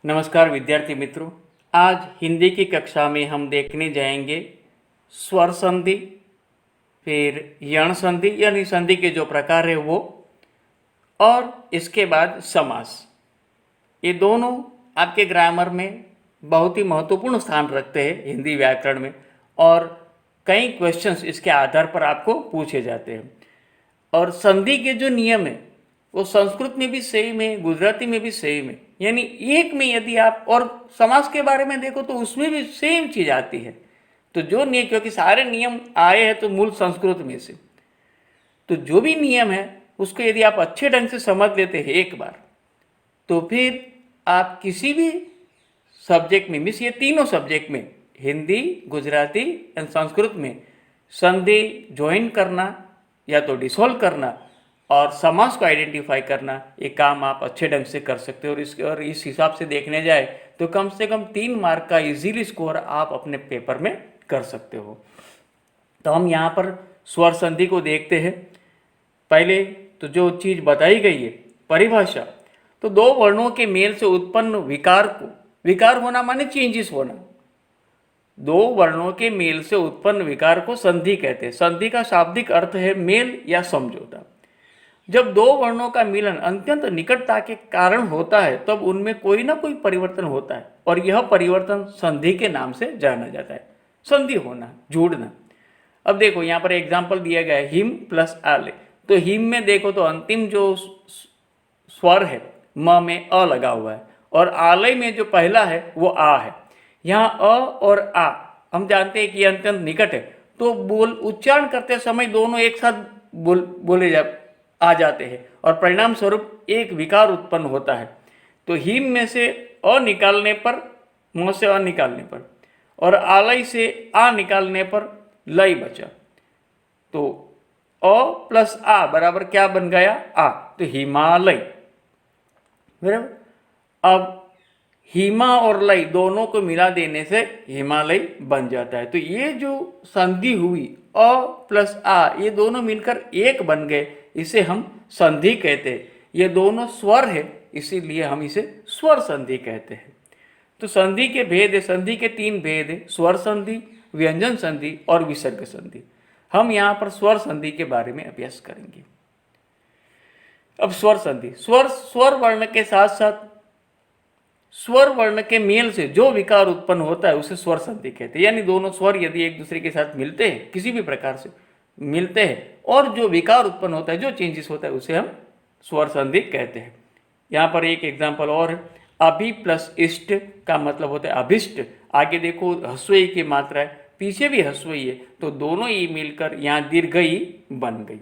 नमस्कार विद्यार्थी मित्रों। आज हिंदी की कक्षा में हम देखने जाएंगे स्वर संधि, फिर यण संधि यानी संधि के जो प्रकार है वो, और इसके बाद समास। ये दोनों आपके ग्रामर में बहुत ही महत्वपूर्ण स्थान रखते हैं हिंदी व्याकरण में, और कई क्वेश्चंस इसके आधार पर आपको पूछे जाते हैं। और संधि के जो नियम है वो संस्कृत में भी सेम है, गुजराती में भी सेम है। यानी एक में यदि आप और समास के बारे में देखो तो उसमें भी सेम चीज आती है। तो जो नियम, क्योंकि सारे नियम आए हैं तो मूल संस्कृत में से, तो जो भी नियम है उसको यदि आप अच्छे ढंग से समझ लेते हैं एक बार, तो फिर आप किसी भी सब्जेक्ट में, मीन्स ये तीनों सब्जेक्ट में, हिंदी, गुजराती एंड संस्कृत में, संधि ज्वाइन करना या तो डिसॉल्व करना और समास को आइडेंटिफाई करना, ये काम आप अच्छे ढंग से कर सकते हो। और इस हिसाब से देखने जाए तो कम से कम 3 मार्क का इजीली स्कोर आप अपने पेपर में कर सकते हो। तो हम यहाँ पर स्वर संधि को देखते हैं। पहले तो जो चीज़ बताई गई है परिभाषा, तो 2 वर्णों के मेल से उत्पन्न विकार को, विकार होना माने चेंजेस होना, 2 वर्णों के मेल से उत्पन्न विकार को संधि कहते हैं। संधि का शाब्दिक अर्थ है मेल या समझौता। जब 2 वर्णों का मिलन अत्यंत निकटता के कारण होता है तब उनमें कोई ना कोई परिवर्तन होता है, और यह परिवर्तन संधि के नाम से जाना जाता है। संधि होना, जुड़ना। अब देखो यहाँ पर एग्जाम्पल दिया गया है, हिम प्लस आले। तो हिम में देखो तो अंतिम जो स्वर है म में अ लगा हुआ है, और आलय में जो पहला है वो आ है। यहाँ अ और आ हम जानते हैं कि अत्यंत निकट है, तो बोल उच्चारण करते समय दोनों एक साथ बोले आ जाते हैं, और परिणाम स्वरूप एक विकार उत्पन्न होता है। तो हिम में से अ निकालने पर, मुंह से अ निकालने पर, और आलय से आ निकालने पर लय बचा। तो अ प्लस आ बराबर क्या बन गया? आ। तो हिमालय, बराबर। अब हिमा और लय दोनों को मिला देने से हिमालय बन जाता है। तो ये जो संधि हुई अ प्लस आ, ये दोनों मिलकर एक बन गए, इसे हम संधि कहते हैं। ये दोनों स्वर है, इसीलिए हम इसे स्वर संधि कहते हैं। तो संधि के भेद है, संधि के 3 भेद है, स्वर संधि, व्यंजन संधि और विसर्ग संधि। हम यहाँ पर स्वर संधि के बारे में अभ्यास करेंगे। अब स्वर संधि, स्वर वर्ण के साथ साथ स्वर वर्ण के मेल से जो विकार उत्पन्न होता है उसे स्वर संधि कहते हैं। यानी दोनों स्वर यदि एक दूसरे के साथ मिलते हैं, किसी भी प्रकार से मिलते हैं, और जो विकार उत्पन्न होता है, जो चेंजेस होता है, उसे हम स्वर संधि कहते हैं। यहाँ पर एक एग्जाम्पल और है, अभि प्लस इष्ट का मतलब होता है अभिष्ट। आगे देखो हस्वई की मात्रा है, पीछे भी हस्वई है, तो दोनों ही मिलकर यहाँ दीर्घई बन गई।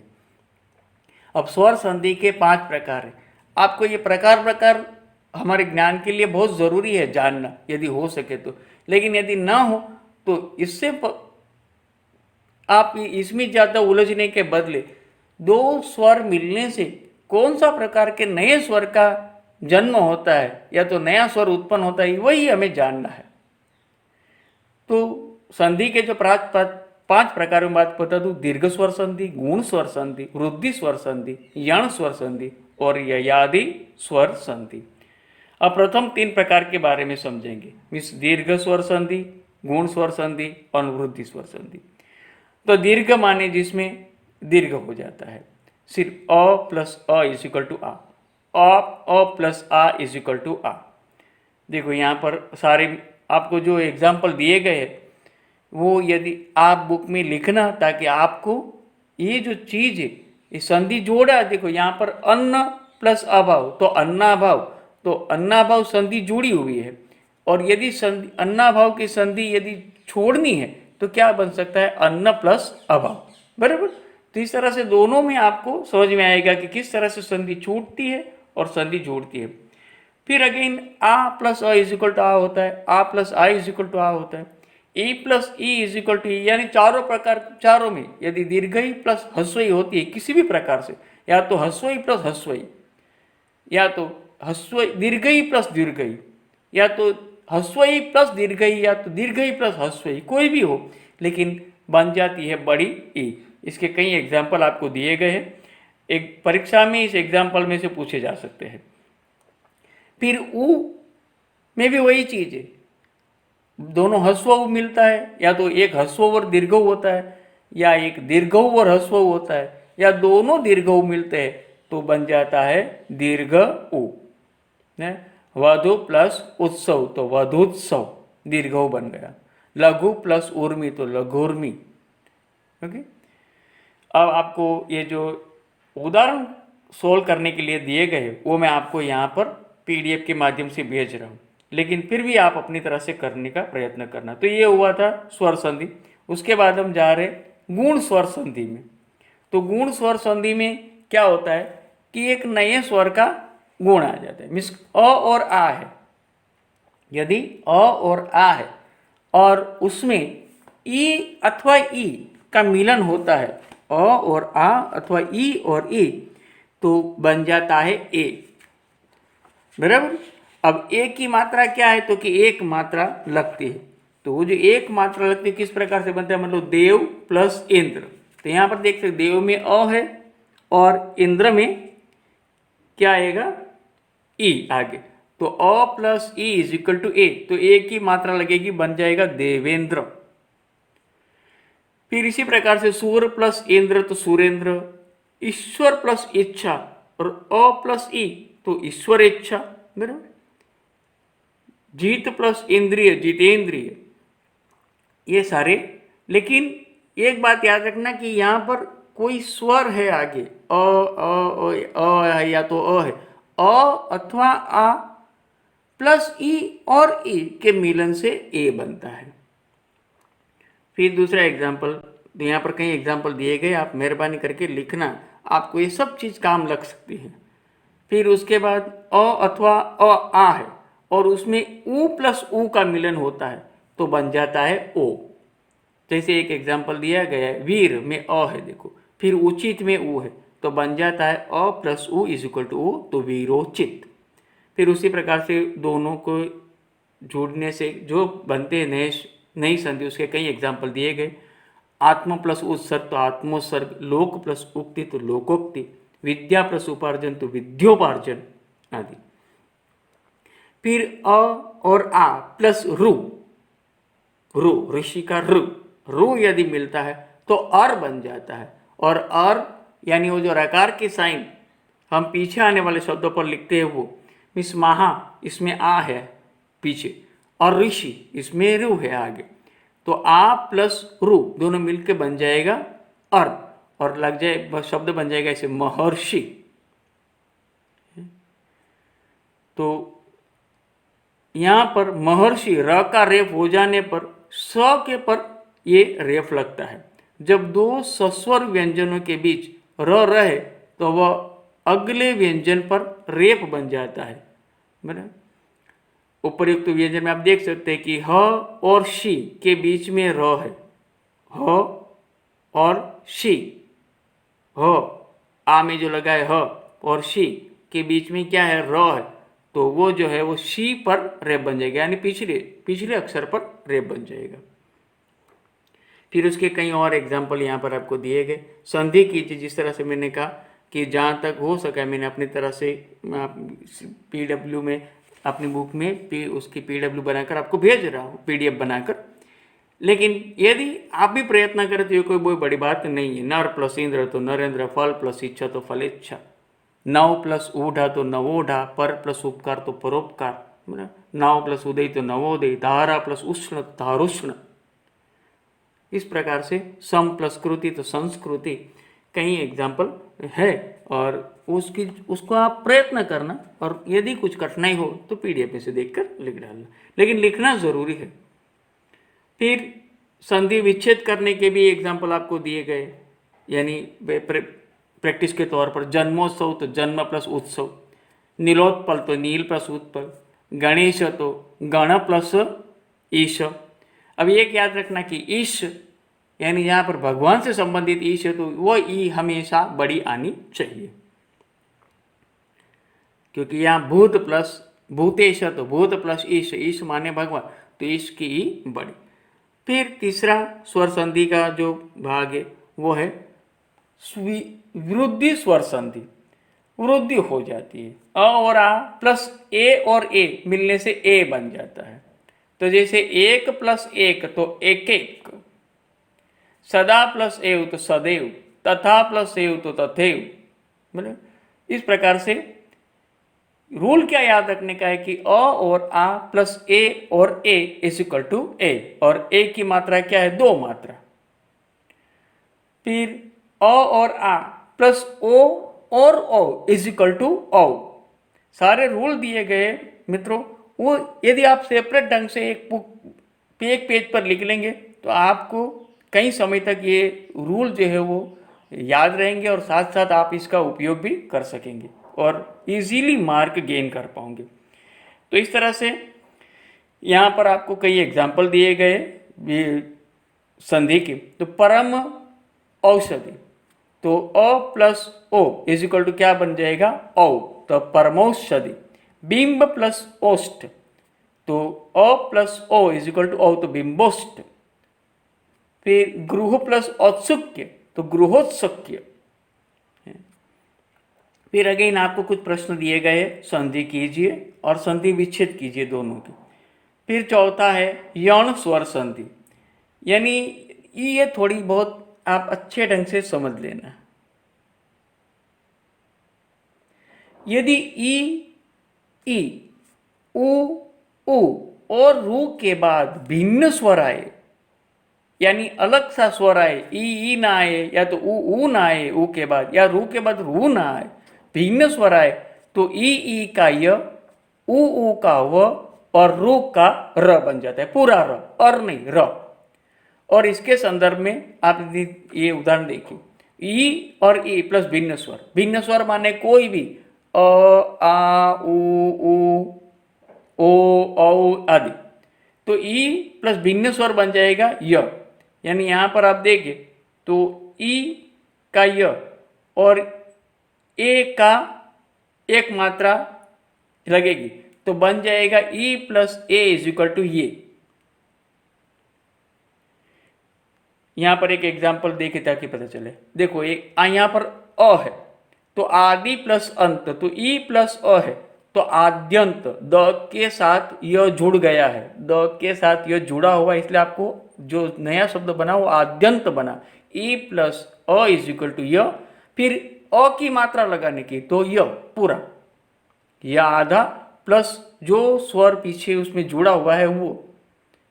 अब स्वर संधि के 5 प्रकार है। आपको ये प्रकार हमारे ज्ञान के लिए बहुत ज़रूरी है जानना, यदि हो सके तो। लेकिन यदि ना हो तो इससे आप इसमें ज़्यादा उलझने के बदले 2 स्वर मिलने से कौन सा प्रकार के नए स्वर का जन्म होता है या तो नया स्वर उत्पन्न होता है, वही हमें जानना है। तो संधि के जो 5 प्रकारों में बात बता दूं, दीर्घ स्वर संधि, गुण स्वर संधि, वृद्धि स्वर संधि, यण स्वर संधि और ययादि स्वर संधि। अब प्रथम 3 प्रकार के बारे में समझेंगे, मीन्स दीर्घ स्वर संधि, गुण स्वर संधि और वृद्धि स्वर संधि। तो दीर्घ माने जिसमें दीर्घ हो जाता है, सिर्फ अ प्लस अ इज इक्वल टू आ, अ प्लस आ इज इक्वल टू आ। देखो यहाँ पर सारे आपको जो एग्जाम्पल दिए गए हैं वो यदि आप बुक में लिखना, ताकि आपको ये जो चीज़ है, ये संधि जोड़ा। देखो यहाँ पर अन्न प्लस अभाव, तो अन्नाभाव, तो अन्नाभाव संधि जुड़ी हुई है। और यदि संधि अन्नाभाव की संधि यदि छोड़नी है तो क्या बन सकता है? अन्न प्लस अभाव, बराबर। तो इस तरह से दोनों में आपको समझ में आएगा कि किस तरह से संधि छूटती है और संधि जोड़ती है। फिर अगेन आ प्लस अ इज इक्वल टू आ होता है, आ प्लस आई इज इक्वल टू आ होता है, ई प्लस ई इज इक्वल टू ई। यानी चारों में यदि दीर्घई प्लस हस्वई होती है किसी भी प्रकार से, या तो हस्वई प्लस हस्वई, या तो हस्वई दीर्घई प्लस दीर्घई, या तो हस्वई प्लस दीर्घई, या तो दीर्घई प्लस हस्वई, कोई भी हो, लेकिन बन जाती है बड़ी ई। इसके कई एग्जाम्पल आपको दिए गए हैं, एक परीक्षा में इस एग्जाम्पल में से पूछे जा सकते हैं। फिर ऊ में भी वही चीज़ है, दोनों ह्रस्व उ मिलता है, या तो एक ह्रस्व और दीर्घ उ होता है, या एक दीर्घ उ और ह्रस्व उ होता है, या दोनों दीर्घ उ मिलते हैं तो बन जाता है दीर्घ उ। वधु प्लस उत्सव तो वधुत्सव, दीर्घ उ बन गया। लघु प्लस उर्मी तो लघुर्मी। ओके, अब आपको ये जो उदाहरण सोल्व करने के लिए दिए गए वो मैं आपको यहाँ पर पीडीएफ के माध्यम से भेज रहा हूँ, लेकिन फिर भी आप अपनी तरह से करने का प्रयत्न करना। तो ये हुआ था स्वर संधि। उसके बाद हम जा रहे गुण स्वर संधि में। तो गुण स्वर संधि में क्या होता है कि एक नए स्वर का गुण आ जाता है। मीन्स अ और आ है, यदि अ और आ है और उसमें ई अथवा ई का मिलन होता है, अ और आ अथवा ई और ई, तो बन जाता है ए। बराबर। अब ए की मात्रा क्या है, तो कि एक मात्रा लगती है। तो वो जो एक मात्रा लगती है किस प्रकार से बनता है, मतलब देव प्लस इंद्र। तो यहां पर देख सकते देव में अ है और इंद्र में क्या आएगा, ई आगे। तो अ प्लस ई इज इक्वल टू ए, तो ए की मात्रा लगेगी, बन जाएगा देवेंद्र। फिर इसी प्रकार से सूर प्लस इंद्र तो सुरेंद्र, ईश्वर प्लस इच्छा और अ प्लस ई तो ईश्वर इच्छा। बराबर। जीत प्लस इंद्रिय जितेंद्रिय, ये सारे। लेकिन एक बात याद रखना कि यहां पर कोई स्वर है आगे, अ है या तो अ है, अ अथवा आ प्लस ई और ई के मिलन से ए बनता है। फिर दूसरा एग्जाम्पल, तो यहाँ पर कई एग्जाम्पल दिए गए, आप मेहरबानी करके लिखना, आपको ये सब चीज़ काम लग सकती है। फिर उसके बाद अ अथवा आ है और उसमें उ प्लस उ का मिलन होता है तो बन जाता है ओ। जैसे एक एग्जाम्पल दिया गया है, वीर में अ है देखो, फिर उचित में उ है तो बन जाता है अ प्लस उ इज इक्वल टू उ, तो वीरोचित। फिर उसी प्रकार से दोनों को जोड़ने से जो बनते हैं नई संधि, उसके कई एग्जाम्पल दिए गए। आत्म प्लस उत्सर्ग तो आत्मोत्सर्ग, लोक प्लस उक्ति तो लोकोक्ति, विद्या प्लस उपार्जन तो विद्योपार्जन आदि। फिर अ और आ प्लस रु, ऋषि का रु यदि मिलता है तो अर बन जाता है। और अर यानी वो जो रकार के साइन हम पीछे आने वाले शब्दों पर लिखते हैं वो, मिस महा इसमें आ है पीछे और ऋषि इसमें रु है आगे, तो आ प्लस रु दोनों मिलके बन जाएगा अर, और लग जाए शब्द बन जाएगा ऐसे महर्षि। तो यहां पर महर्षि र का रेफ हो जाने पर स के पर ये रेफ लगता है। जब दो सस्वर व्यंजनों के बीच र रहे तो वह अगले व्यंजन पर रेफ बन जाता है। बराबर। उपर्युक्त व्यंजन में आप देख सकते हैं कि ह और शी के बीच में र है, ह और शी, ह आ में जो लगा है ह और शी के बीच में क्या है, र है, तो वो जो है वो शी पर रेप बन जाएगा, यानी पिछले अक्षर पर रेप बन जाएगा। फिर उसके कई और एग्जाम्पल यहाँ पर आपको दिए गए। संधि कीजिए, जिस तरह से मैंने कहा कि जहाँ तक हो सका मैंने अपनी तरह से पीडब्ल्यू में अपनी बुक में उसकी पीडब्ल्यू बनाकर आपको भेज रहा हूँ, पीडीएफ बनाकर। लेकिन यदि आप भी प्रयत्न करें तो ये कोई बहुत बड़ी बात नहीं है। नर प्लस इंद्र तो नरेंद्र, फल प्लस इच्छा तो फलेच्छा, नव प्लस ऊढ़ा तो नवोढ़ा, पर प्लस उपकार तो परोपकार, नव प्लस उदय तो नवोदय, धारा प्लस उष्ण तो धारुष्ण। इस प्रकार से सम प्लस कृति तो संस्कृति, कई एग्जाम्पल है और उसको आप प्रयत्न करना, और यदि कुछ कठिनाई हो तो पीडीएफ में से देखकर लिख डालना, लेकिन लिखना जरूरी है। फिर संधि विच्छेद करने के भी एग्जाम्पल आपको दिए गए, यानी प्रैक्टिस के तौर पर जन्मोत्सव तो जन्म प्लस उत्सव, नीलोत्पल तो नील प्लस उत्पल, गणेश तो गण प्लस ईश। अब एक याद रखना कि ईश यानी यहाँ पर भगवान से संबंधित ईश है तो वो ई हमेशा बड़ी आनी चाहिए, क्योंकि यहाँ भूत प्लस भूतेश तो भूत प्लस ईश, ईश माने भगवान, तो ईश की ई बड़ी। फिर तीसरा स्वर संधि का जो भाग है वो है विरुद्धि स्वर संधि। वृद्धि हो जाती है। अ और आ प्लस ए और ए मिलने से ए बन जाता है। तो जैसे एक प्लस एक तो एक एक, सदा प्लस एव तो सदैव, तथा प्लस एव तो तथैव। मतलब इस प्रकार से रूल क्या याद रखने का है कि अ और आ प्लस ए और ए इज इक्वल टू ए, और ए की मात्रा क्या है? दो मात्रा। फिर अ और आ प्लस ओ और ओ इज इक्वल टू ओ। सारे रूल दिए गए मित्रों, वो यदि आप सेपरेट ढंग से एक पेज पर लिख लेंगे तो आपको कई समय तक ये रूल जो है वो याद रहेंगे, और साथ साथ आप इसका उपयोग भी कर सकेंगे और इजीली मार्क गेन कर पाओगे। तो इस तरह से यहाँ पर आपको कई एग्जाम्पल दिए गए संधि के। तो परम औषधि, तो अ प्लस ओ इज इक्वल टू क्या बन जाएगा? औ, तो परमौषधि। बिंब प्लस ओष्ठ, तो अ प्लस ओ इज इक्वल टू औ, तो बिंबोष्ठ। फिर गृह प्लस औत्सुक्य, तो गृहोत्सुक्य। फिर अगेन आपको कुछ प्रश्न दिए गए, संधि कीजिए और संधि विच्छेद कीजिए दोनों की। फिर चौथा है यौन स्वर संधि, यानी ये थोड़ी बहुत आप अच्छे ढंग से समझ लेना। यदि ई, उ और रू के बाद भिन्न स्वर आए, यानी अलग सा स्वर आए, ई ना आए, या तो ऊ ना आए ऊ के बाद, या रू के बाद रू ना आए, भिन्न स्वर आए, तो ई का य, ऊ का व और रू का र बन जाता है, पूरा र, और नहीं र। और इसके संदर्भ में आप ये उदाहरण देखिए, ई और ई प्लस भिन्न स्वर। भिन्न स्वर माने कोई भी अ, आ, उ, ओ, औ आदि। तो ई प्लस भिन्न स्वर बन जाएगा य, यानी यहां पर आप देखिए तो ई का य और ए का एक मात्रा लगेगी, तो बन जाएगा ई प्लस ए इज इक्वल टू ये। यहां पर एक एग्जाम्पल देखे ताकि पता चले। देखो एक यहां पर अ है, तो आदि प्लस अंत, तो ई प्लस अ है, तो आद्यंत द के साथ यह जुड़ गया है, द के साथ यह जुड़ा हुआ, इसलिए आपको जो नया शब्द बना वो आद्यंत बना। ई प्लस अ इज इक्वल टू य, फिर अ की मात्रा लगाने की, तो य पूरा, या आधा प्लस जो स्वर पीछे उसमें जुड़ा हुआ है वो,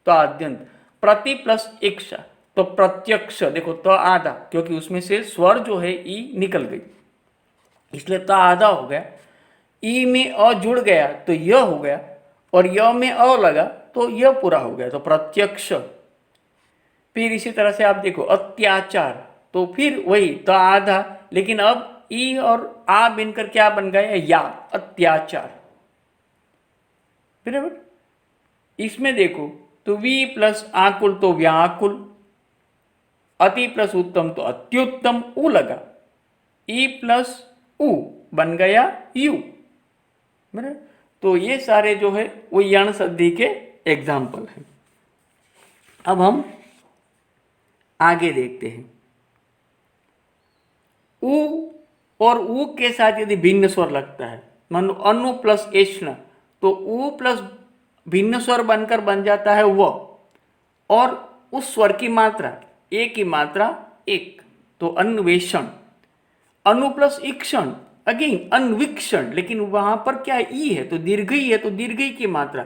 तो आद्यंत। प्रति प्लस इक्षा, तो प्रत्यक्ष, देखो तो आधा, क्योंकि उसमें से स्वर जो है ई निकल गई, इसलिए तो आधा हो गया। ई में अ जुड़ गया तो य हो गया, और य में अ लगा तो य पूरा हो गया, तो प्रत्यक्ष। फिर इसी तरह से आप देखो अत्याचार, तो फिर वही तो आधा, लेकिन अब ई और आ बनकर क्या बन गया? या, अत्याचार। बराबर। इसमें देखो तो वी प्लस आकुल तो व्याकुल, अति प्लस उत्तम तो अत्युत्तम, उ लगा, ई प्लस उ बन गया यू। बराबर। तो ये सारे जो है वो यण संधि के एग्जाम्पल हैं। अब हम आगे देखते हैं। उ और उ के साथ यदि भिन्न स्वर लगता है, मान लो अनु प्लस एष्ण, तो उ प्लस भिन्न स्वर बनकर बन जाता है व, और उस स्वर की मात्रा ए की मात्रा एक, तो अन्वेषण। अनु प्लस ईक्षण, अगेन अन्वीक्षण, लेकिन वहां पर क्या ई है तो दीर्घ है, तो दीर्घ की मात्रा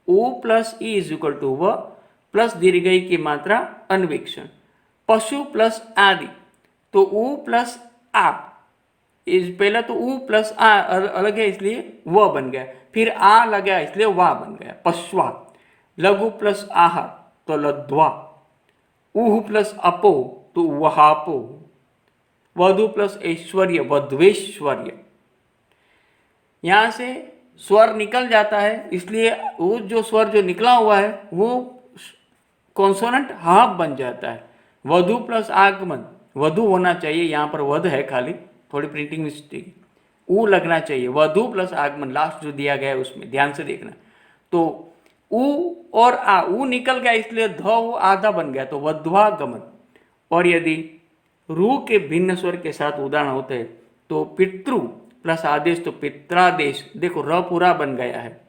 ओ प्लस ई इज इक्वल टू व प्लस दीर्घ की मात्रा अन्वीक्षण। पशु प्लस आदि, तो उ प्लस आ इस पहला तो उ प्लस आ अलग है इसलिए व बन गया, फिर आ लगा इसलिए वा बन गया, पश्वा। लघु प्लस आह तो लध्वा, उह प्लस अपो तो वहापो, वधु प्लस ऐश्वर्य वध्वेश्वर्य। यहां से स्वर निकल जाता है, इसलिए वो जो स्वर जो निकला हुआ है वो कॉन्सोनेंट हाफ बन जाता है। वधु प्लस आगमन, वधु होना चाहिए, यहाँ पर वध है खाली, थोड़ी प्रिंटिंग मिस्टेक, ऊ लगना चाहिए। वधु प्लस आगमन लास्ट जो दिया गया है उसमें ध्यान से देखना। तो ऊ और आ, ऊ निकल गया इसलिए ध आधा बन गया, तो वध्वागमन। और यदि रू के भिन्न स्वर के साथ उदाहरण होते हैं तो पितृ प्लस आदेश तो पित्रादेश, देखो र पूरा बन गया है।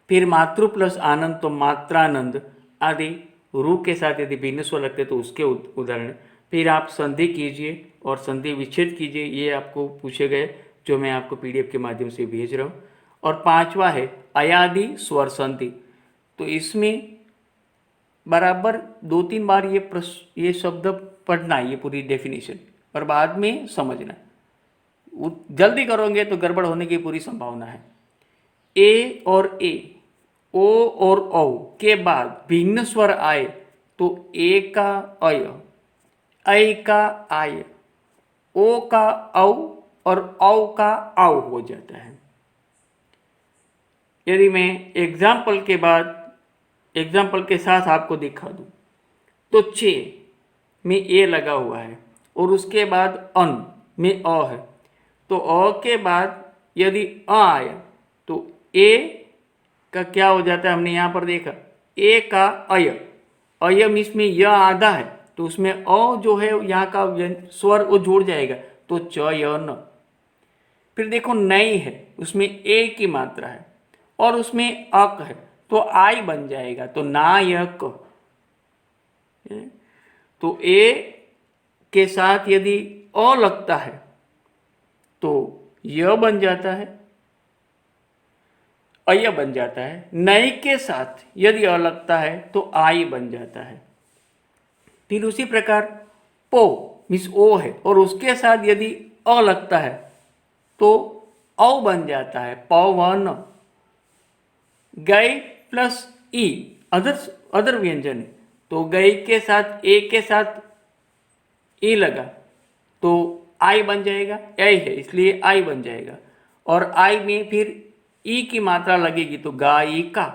फिर मातृ प्लस आनंद तो मात्रानंद आदि। रू के साथ यदि भिन्न स्वर लगते तो उसके उदाहरण। फिर आप संधि कीजिए और संधि विच्छेद कीजिए, ये आपको पूछे गए जो मैं आपको पीडीएफ के माध्यम से भेज रहा हूँ। और पांचवा है अयादि स्वर संधि। तो इसमें बराबर 2-3 बार ये शब्द पढ़ना है, ये पूरी डेफिनेशन, और बाद में समझना। जल्दी करोगे तो गड़बड़ होने की पूरी संभावना है। ए और ए, ओ और औ के बाद भिन्न स्वर आए तो ए का अय, ऐ का आय, ओ का औ और औ का आव हो जाता है। यदि मैं एग्जाम्पल के साथ आपको दिखा दूं तो चे में ए लगा हुआ है और उसके बाद अन में अ है, तो अ के बाद यदि अ आया तो ए का क्या हो जाता है, हमने यहाँ पर देखा ए का अय, अयम इसमें य आधा है तो उसमें अ जो है यहाँ का स्वर वो जुड़ जाएगा तो च य न। फिर देखो नई है, उसमें ए की मात्रा है और उसमें अक है तो आई बन जाएगा तो नायक। तो ए के साथ यदि अ लगता है तो य बन जाता है, अय बन जाता है। नई के साथ यदि अ लगता है तो आई बन जाता है। फिर उसी प्रकार पो मीन्स ओ है और उसके साथ यदि अ लगता है तो औ बन जाता है, पवन। गई प्लस ई अदर व्यंजन है तो गई के साथ ए के साथ ई लगा तो आई बन जाएगा, ऐ है इसलिए आई बन जाएगा। और आई में फिर ई की मात्रा लगेगी तो गायिका।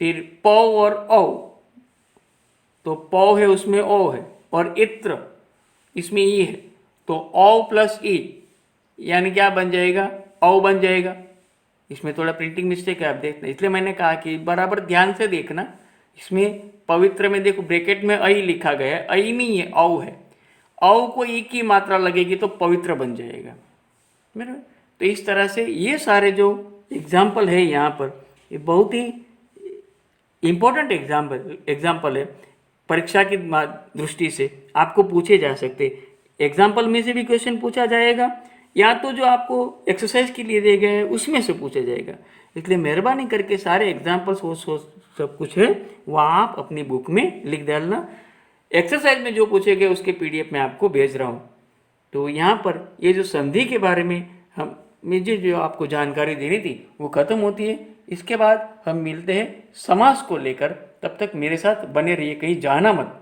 फिर पौ और औ, तो पौ है उसमें ओ है और इत्र इसमें ई है तो औ प्लस ई यानी क्या बन जाएगा, औ बन जाएगा। इसमें थोड़ा प्रिंटिंग मिस्टेक है, आप देखना, इसलिए मैंने कहा कि बराबर ध्यान से देखना। इसमें पवित्र में देखो ब्रैकेट में ऐ लिखा गया है, ऐ नहीं है औ है, औ को ई की मात्रा लगेगी तो पवित्र बन जाएगा। मेरे तो इस तरह से ये सारे जो एग्जाम्पल है यहाँ पर, ये बहुत ही इम्पोर्टेंट एग्जाम्पल है, परीक्षा की दृष्टि से आपको पूछे जा सकते। एग्जाम्पल में से भी क्वेश्चन पूछा जाएगा या तो जो आपको एक्सरसाइज के लिए दिए गए हैं उसमें से पूछा जाएगा। इसलिए मेहरबानी करके सारे एग्जाम्पल्स वो सब कुछ है वहाँ आप अपनी बुक में लिख डालना। एक्सरसाइज में जो पूछे गए उसके पीडीएफ में आपको भेज रहा हूँ। तो यहाँ पर ये जो संधि के बारे में मुझे जो आपको जानकारी देनी थी वो ख़त्म होती है। इसके बाद हम मिलते हैं समास को लेकर, तब तक मेरे साथ बने रहिए, कहीं जाना मत।